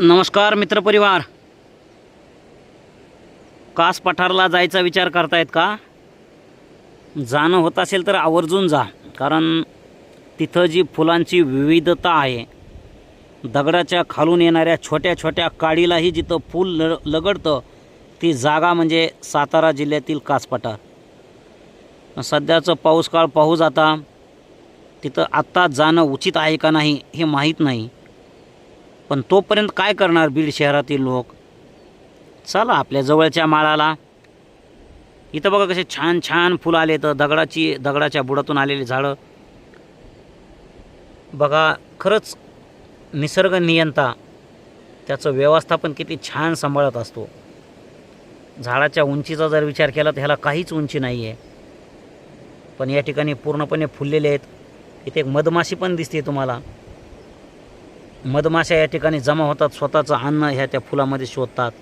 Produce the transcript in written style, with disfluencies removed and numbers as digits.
नमस्कार मित्रपरिवार. कास पठारला जायचा विचार करतायत का? जाणं होत असेल तर आवर्जून जा, कारण तिथं जी फुलांची विविधता आहे, दगडाच्या खालून येणाऱ्या छोट्या छोट्या काडीलाही जिथं फूल लगडतं ती जागा म्हणजे सातारा जिल्ह्यातील कास पठार. सध्याचं पाऊस काळ पाहू जाता तिथं आत्ता जाणं उचित आहे का नाही हे माहीत नाही, पण तोपर्यंत काय करणार बीड शहरातील लोक? चला आपल्या जवळच्या माळाला. इथं बघा कसे छान छान फुलं आले, तर दगडाच्या बुडातून आलेली झाडं बघा. खरंच निसर्ग नियंता त्याचं व्यवस्थापन किती छान सांभाळत असतो. झाडाच्या उंचीचा जर विचार केला तर ह्याला काहीच उंची नाही आहे, पण या ठिकाणी पूर्णपणे फुललेले आहेत. इथे एक मधमाशी पण दिसते तुम्हाला. मधमाशा या ठिकाणी जमा होतात, स्वतःचं अन्न ह्या त्या फुलामध्ये शोधतात.